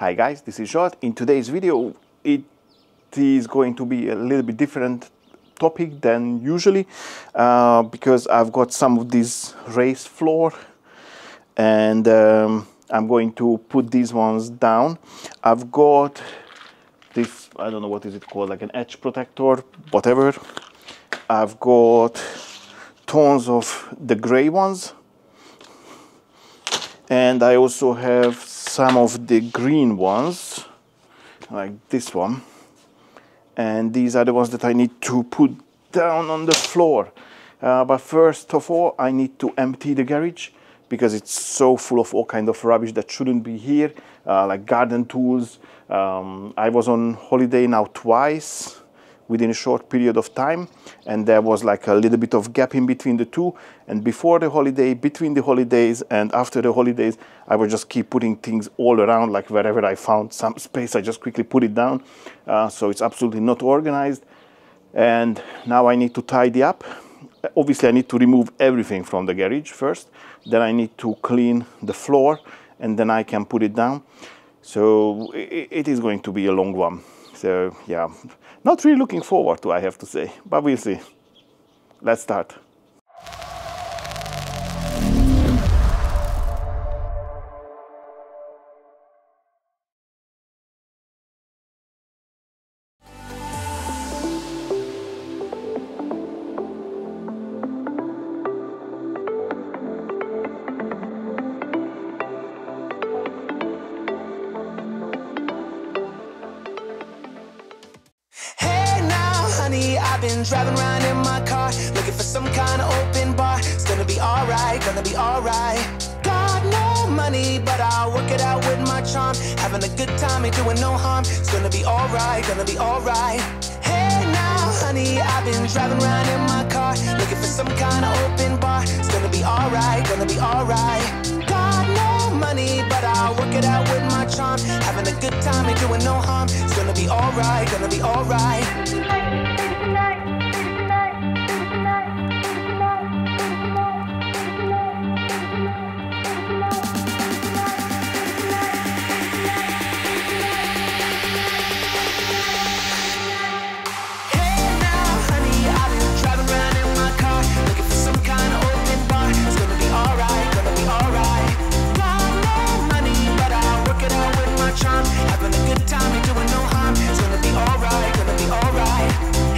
Hi guys, this is Zsolt. In today's video it is going to be a little bit different topic than usually because I've got some of this raised floor and I'm going to put these ones down. I've got this, I don't know what is it called, like an edge protector, whatever. I've got tons of the gray ones and I also have some of the green ones, like this one, and these are the ones that I need to put down on the floor. But first of all, I need to empty the garage because it's so full of all kind of rubbish that shouldn't be here, like garden tools. I was on holiday now twice within a short period of time, and there was like a little bit of gap in between the two, and before the holiday, between the holidays, and after the holidays, I would just keep putting things all around, like wherever I found some space I just quickly put it down, so it's absolutely not organized. And now I need to tidy up. Obviously I need to remove everything from the garage first, then I need to clean the floor, and then I can put it down. So it is going to be a long one. So yeah, not really looking forward to, I have to say, but we'll see. Let's start. I've been driving around in my car, looking for some kind of open bar. It's gonna be alright, gonna be alright. Got no money, but I'll work it out with my charm. Having a good time, ain't doing no harm. It's gonna be alright, gonna be alright. Hey now, honey, I've been driving around in my car, looking for some kind of open bar. It's gonna be alright, gonna be alright. Got no money, but I'll work it out with my charm. Having a good time, ain't doing no harm. It's gonna be alright, gonna be alright. Having a good time, ain't doing no harm. It's gonna be alright, gonna be alright.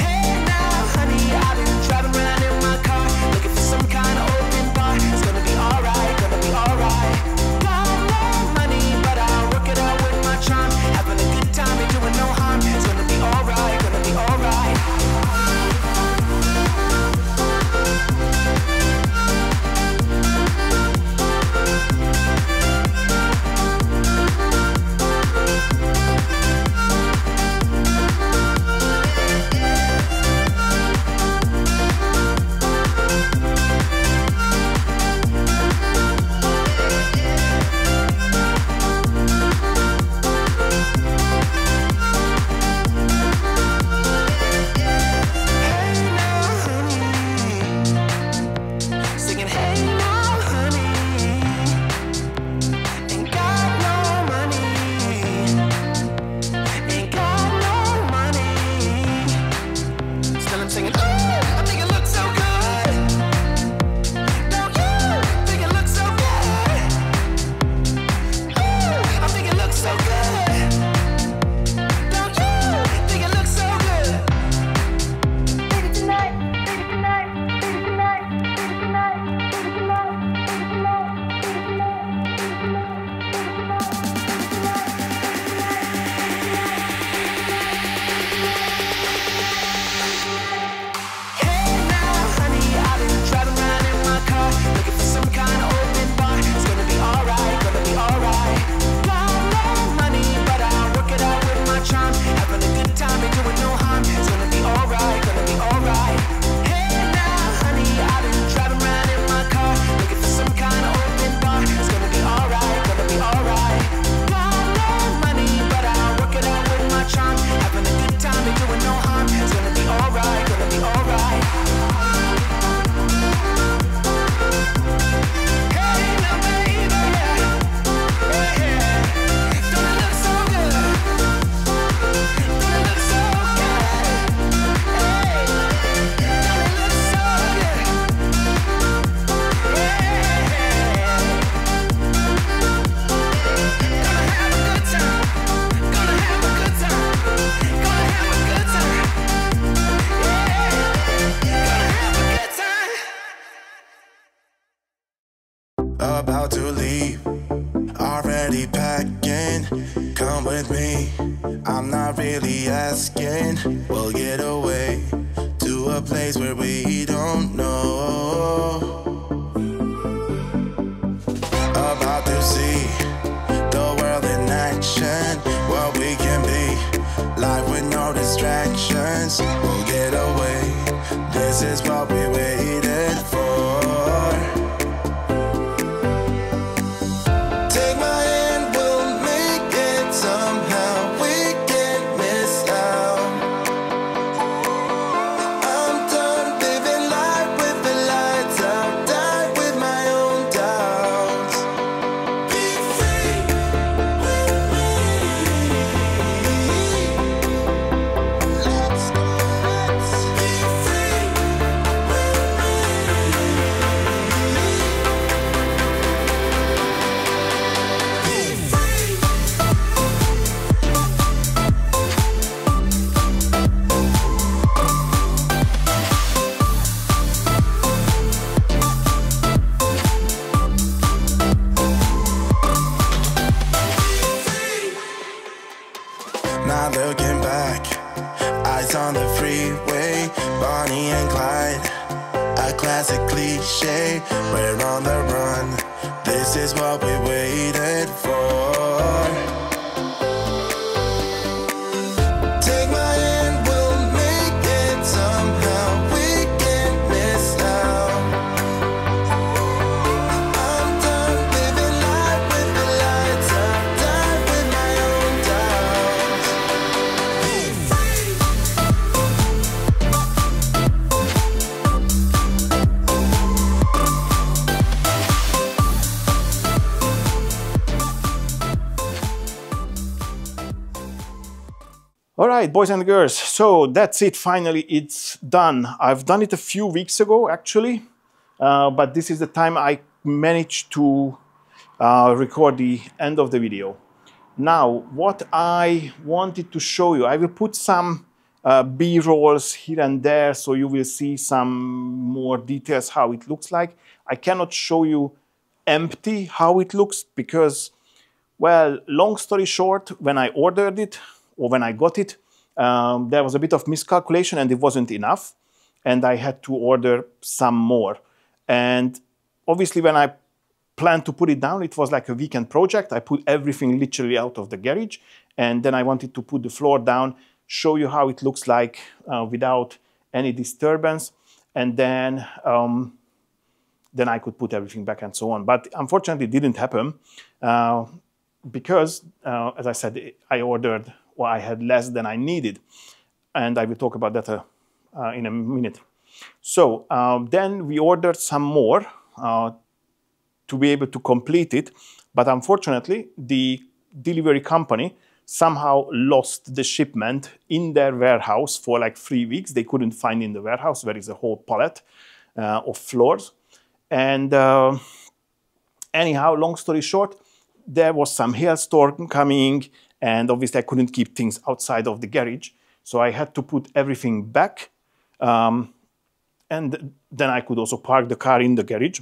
about to leave, already packing. Come with me, I'm not really asking. We'll get away to a place where we don't know. About to see the world in action, what we can be, life with no distractions. We'll get away, this is what we waited for. Take my hand, we'll make it somehow. We can't miss out. I'm done living life with the lights out, die with my own doubts. Be free with me. Let's go, let's be free with Not looking back, eyes on the freeway, Bonnie and Clyde, a classic cliche. We're on the run, this is what we waited for. Take my hand, we'll make it somehow. We can't miss out. I'm done living life with the lights out, die with my own doubts. Be free. All right, boys and girls, so that's it. Finally, it's done. I've done it a few weeks ago, actually, but this is the time I managed to record the end of the video. Now, what I wanted to show you, I will put some B-rolls here and there, so you will see some more details how it looks like. I cannot show you empty how it looks because, well, long story short, when I ordered it, or when I got it, there was a bit of miscalculation and it wasn't enough. And I had to order some more. And obviously when I planned to put it down, it was like a weekend project. I put everything literally out of the garage. And then I wanted to put the floor down, show you how it looks like without any disturbance. And then I could put everything back and so on. But unfortunately, it didn't happen because, as I said, I ordered, or I had less than I needed. And I will talk about that in a minute. So then we ordered some more to be able to complete it. But unfortunately, the delivery company somehow lost the shipment in their warehouse for like 3 weeks. They couldn't find in the warehouse where is a whole pallet of floors. And anyhow, long story short, there was some hailstorm coming, and obviously I couldn't keep things outside of the garage. So I had to put everything back. And then I could also park the car in the garage.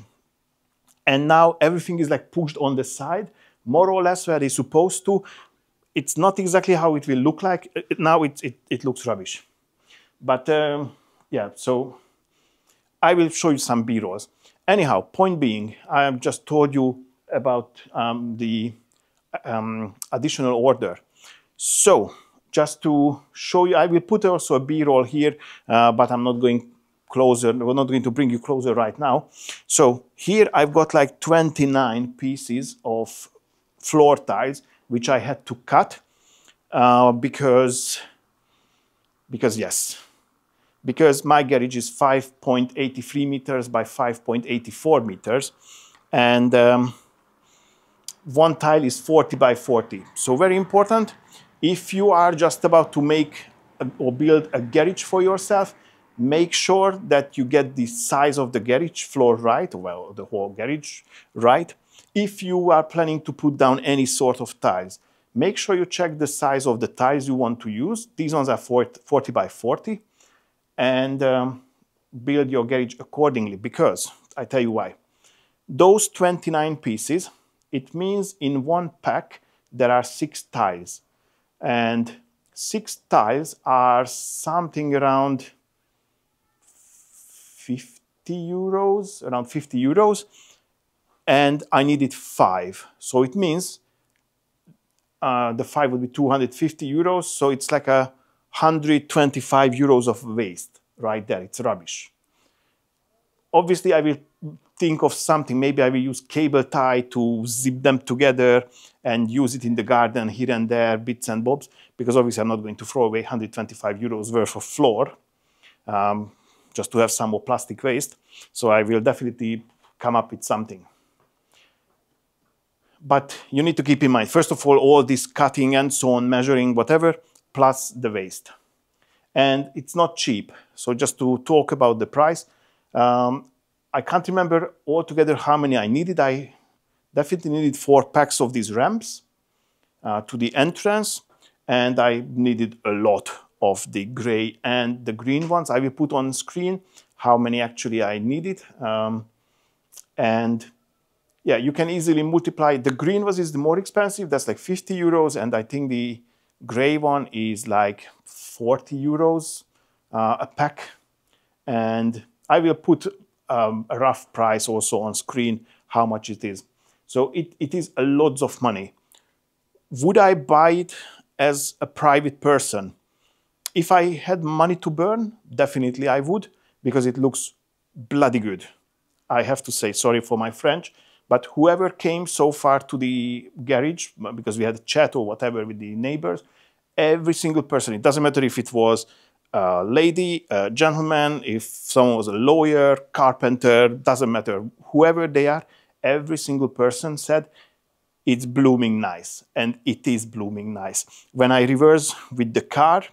And now everything is like pushed on the side, more or less where it's supposed to. It's not exactly how it will look like. Now it looks rubbish. But yeah, so I will show you some B-rolls. Anyhow, point being, I have just told you about the additional order. So just to show you, I will put also a B-roll here, but I'm not going closer. We're not going to bring you closer right now. So here I've got like 29 pieces of floor tiles, which I had to cut because my garage is 5.83 meters by 5.84 meters. And one tile is 40 by 40. So very important, if you are just about to make or build a garage for yourself, make sure that you get the size of the garage floor right, well, the whole garage right. If you are planning to put down any sort of tiles, make sure you check the size of the tiles you want to use. These ones are 40 by 40. And build your garage accordingly, because I tell you why. Those 29 pieces, it means in one pack there are 6 tiles. And 6 tiles are something around 50 euros, around 50 euros. And I needed 5. So it means the 5 would be 250 euros. So it's like 125 euros of waste right there. It's rubbish. Obviously, I will think of something. Maybe I will use cable tie to zip them together and use it in the garden here and there, bits and bobs, because obviously I'm not going to throw away 125 euros worth of floor just to have some more plastic waste. So I will definitely come up with something. But you need to keep in mind, first of all this cutting and so on, measuring, whatever, plus the waste. And it's not cheap. So just to talk about the price, I can't remember altogether how many I needed. I definitely needed 4 packs of these ramps to the entrance, and I needed a lot of the gray and the green ones. I will put on screen how many actually I needed. And yeah, you can easily multiply. The green one is the more expensive. That's like 50 euros. And I think the gray one is like 40 euros a pack. And I will put a rough price also on screen, how much it is. So it is a lot of money. Would I buy it as a private person? If I had money to burn, definitely I would, because it looks bloody good. I have to say, sorry for my French, but whoever came so far to the garage, because we had a chat or whatever with the neighbors, every single person, it doesn't matter if it was a lady, a gentleman, if someone was a lawyer, carpenter, doesn't matter, whoever they are, every single person said, it's blooming nice, and it is blooming nice. When I reverse with the car,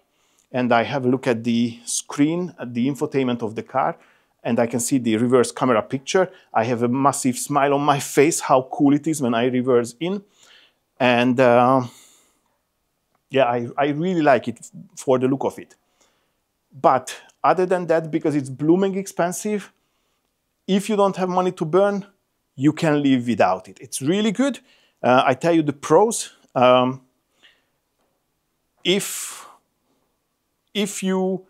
and I have a look at the screen, at the infotainment of the car, and I can see the reverse camera picture, I have a massive smile on my face, how cool it is when I reverse in. And yeah, I really like it for the look of it. But other than that, because it's blooming expensive, if you don't have money to burn, you can live without it. It's really good. I tell you the pros. If you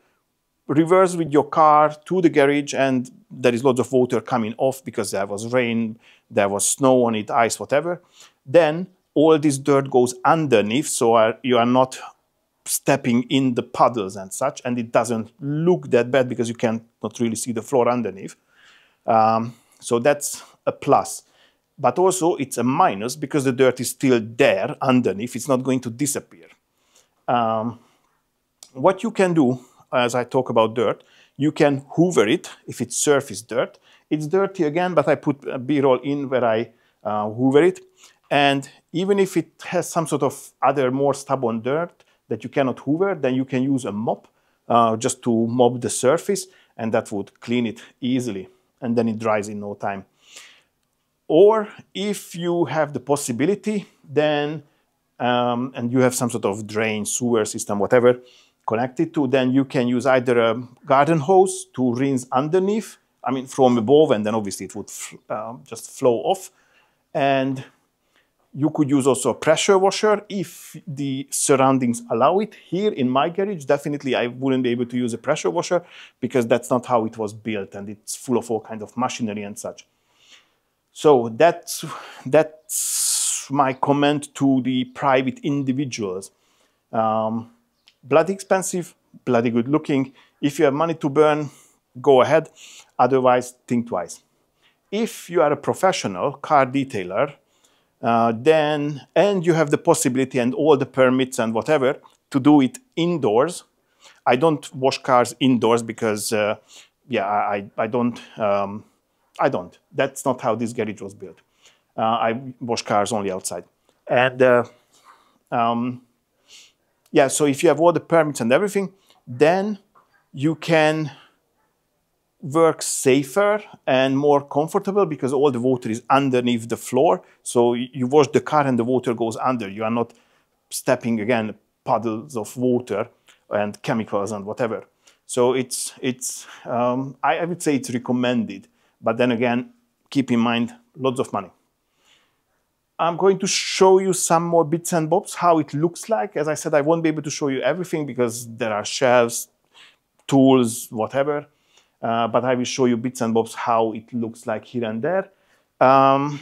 reverse with your car to the garage and there is lots of water coming off because there was rain, there was snow on it, ice, whatever, then all this dirt goes underneath, so you are not stepping in the puddles and such, and it doesn't look that bad because you can not really see the floor underneath. So that's a plus. But also it's a minus because the dirt is still there underneath. It's not going to disappear. What you can do, as I talk about dirt, you can hoover it if it's surface dirt. It's dirty again, but I put a B-roll in where I hoover it. And even if it has some sort of other more stubborn dirt that you cannot hoover, then you can use a mop just to mop the surface, and that would clean it easily. And then it dries in no time. Or if you have the possibility, then, and you have some sort of drain, sewer system, whatever, connected to, then you can use either a garden hose to rinse underneath, I mean from above, and then obviously it would just flow off. And you could use also a pressure washer if the surroundings allow it. Here in my garage, definitely I wouldn't be able to use a pressure washer because that's not how it was built, and it's full of all kinds of machinery and such. So that's my comment to the private individuals. Bloody expensive, bloody good looking. If you have money to burn, go ahead. Otherwise, think twice. If you are a professional car detailer, then, and you have the possibility and all the permits and whatever to do it indoors. I don't wash cars indoors because, yeah, I don't. That's not how this garage was built. I wash cars only outside. And yeah, so if you have all the permits and everything, then you can work safer and more comfortable because all the water is underneath the floor. So you wash the car and the water goes under. You are not stepping again puddles of water and chemicals and whatever. So I would say it's recommended. But then again, keep in mind lots of money. I'm going to show you some more bits and bobs, how it looks like. As I said, I won't be able to show you everything because there are shelves, tools, whatever. But I will show you bits and bobs how it looks like here and there. I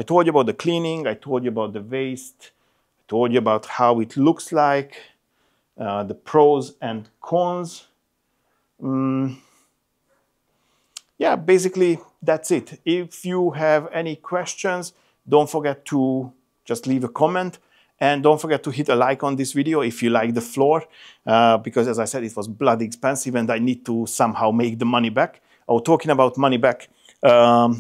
told you about the cleaning. I told you about the waste. I told you about how it looks like, the pros and cons. Yeah, basically that's it. If you have any questions, don't forget to just leave a comment, and don't forget to hit a like on this video if you like the floor, because as I said, it was bloody expensive and I need to somehow make the money back. Oh, talking about money back, yeah,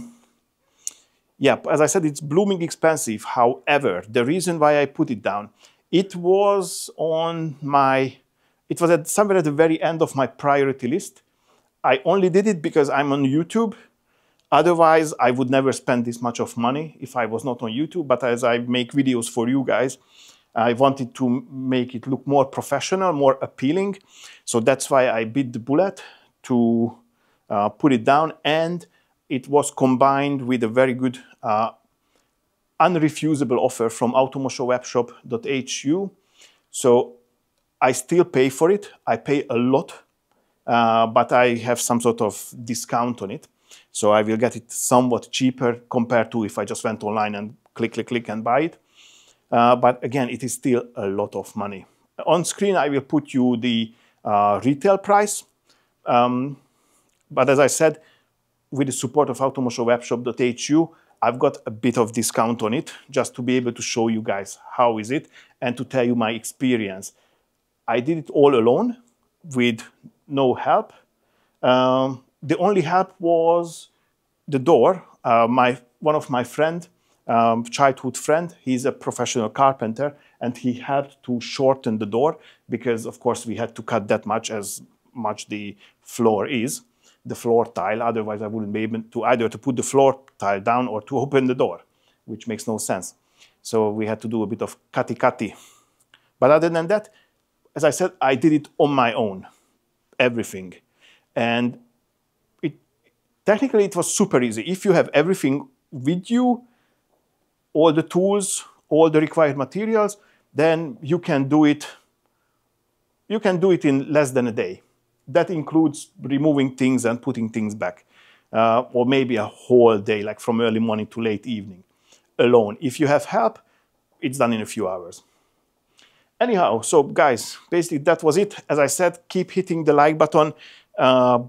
as I said, it's blooming expensive. However, the reason why I put it down, it was somewhere at the very end of my priority list. I only did it because I'm on YouTube. Otherwise, I would never spend this much of money if I was not on YouTube. But as I make videos for you guys, I wanted to make it look more professional, more appealing. So that's why I bit the bullet to put it down. And it was combined with a very good unrefusable offer from automoshowebshop.hu. So I still pay for it. I pay a lot, but I have some sort of discount on it. So I will get it somewhat cheaper compared to if I just went online and click and buy it. But again, it is still a lot of money. On screen, I will put you the retail price. But as I said, with the support of automoshowebshop.hu, I've got a bit of discount on it just to be able to show you guys how is it and to tell you my experience. I did it all alone with no help. The only help was the door. One of my friend, childhood friend, he's a professional carpenter, and he helped to shorten the door because, of course, we had to cut that much as much the floor is, the floor tile. Otherwise, I wouldn't be able to either to put the floor tile down or to open the door, which makes no sense. So we had to do a bit of cutty. But other than that, as I said, I did it on my own, everything. And technically, it was super easy. If you have everything with you, all the tools, all the required materials, then you can do it. You can do it in less than a day. That includes removing things and putting things back, or maybe a whole day, like from early morning to late evening, alone. If you have help, it's done in a few hours. Anyhow, so guys, basically that was it. As I said, keep hitting the like button.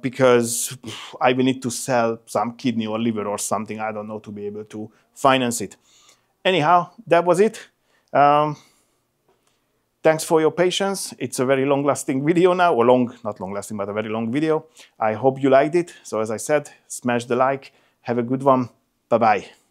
Because I will need to sell some kidney or liver or something, I don't know, to be able to finance it. Anyhow, that was it. Thanks for your patience. It's a very long-lasting video now, or not long-lasting, but a very long video. I hope you liked it. So as I said, smash the like. Have a good one. Bye-bye.